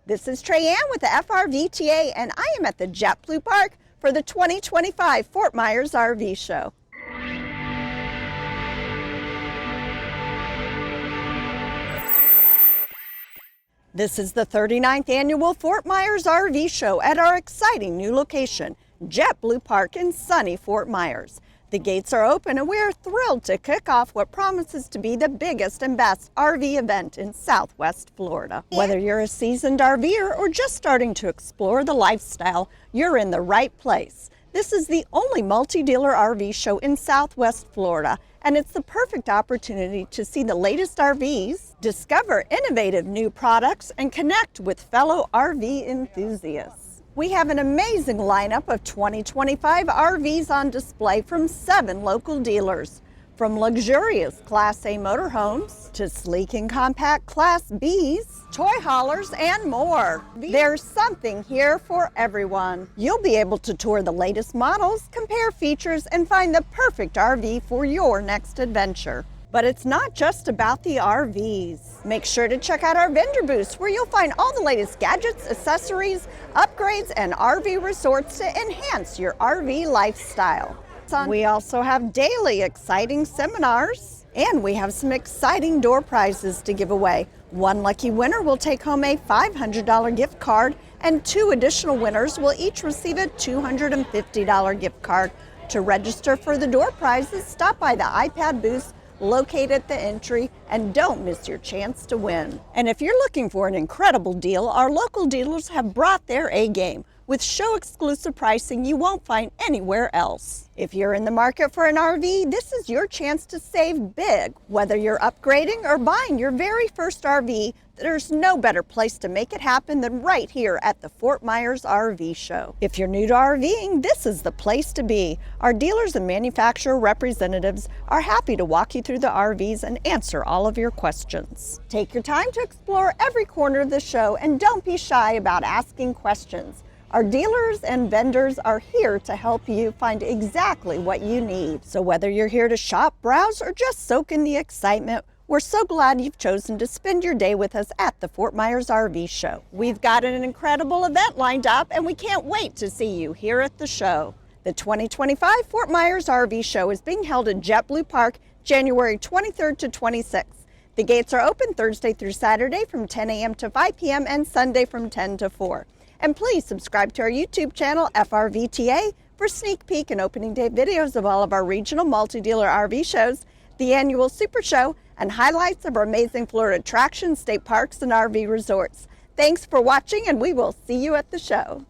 This is Trey Ann with the FRVTA, and I am at the JetBlue Park for the 2025 Fort Myers RV Show. This is the 39th annual Fort Myers RV Show at our exciting new location, JetBlue Park in sunny Fort Myers. The gates are open and we are thrilled to kick off what promises to be the biggest and best RV event in Southwest Florida. Whether you're a seasoned RVer or just starting to explore the lifestyle, you're in the right place. This is the only multi-dealer RV show in Southwest Florida, and it's the perfect opportunity to see the latest RVs, discover innovative new products, and connect with fellow RV enthusiasts. We have an amazing lineup of 2025 RVs on display from 7 local dealers. From luxurious Class A motorhomes to sleek and compact Class Bs, toy haulers, and more. There's something here for everyone. You'll be able to tour the latest models, compare features, and find the perfect RV for your next adventure. But it's not just about the RVs. Make sure to check out our vendor booths where you'll find all the latest gadgets, accessories, upgrades, and RV resorts to enhance your RV lifestyle. We also have daily exciting seminars, and we have some exciting door prizes to give away. One lucky winner will take home a $500 gift card, and 2 additional winners will each receive a $250 gift card. To register for the door prizes, stop by the iPad booths located at the entry, and don't miss your chance to win. And if you're looking for an incredible deal, our local dealers have brought their A game with show exclusive pricing you won't find anywhere else. If you're in the market for an RV, this is your chance to save big. Whether you're upgrading or buying your very first RV, there's no better place to make it happen than right here at the Fort Myers RV Show. If you're new to RVing, this is the place to be. Our dealers and manufacturer representatives are happy to walk you through the RVs and answer all of your questions. Take your time to explore every corner of the show and don't be shy about asking questions. Our dealers and vendors are here to help you find exactly what you need. So whether you're here to shop, browse, or just soak in the excitement, we're so glad you've chosen to spend your day with us at the Fort Myers RV Show. We've got an incredible event lined up, and we can't wait to see you here at the show. The 2025 Fort Myers RV Show is being held at JetBlue Park, January 23rd to 26th. The gates are open Thursday through Saturday from 10 a.m. to 5 p.m. and Sunday from 10 to 4. And please subscribe to our YouTube channel, FRVTA, for sneak peek and opening day videos of all of our regional multi-dealer RV shows, the annual Super Show, and highlights of our amazing Florida attractions, state parks, and RV resorts. Thanks for watching, and we will see you at the show.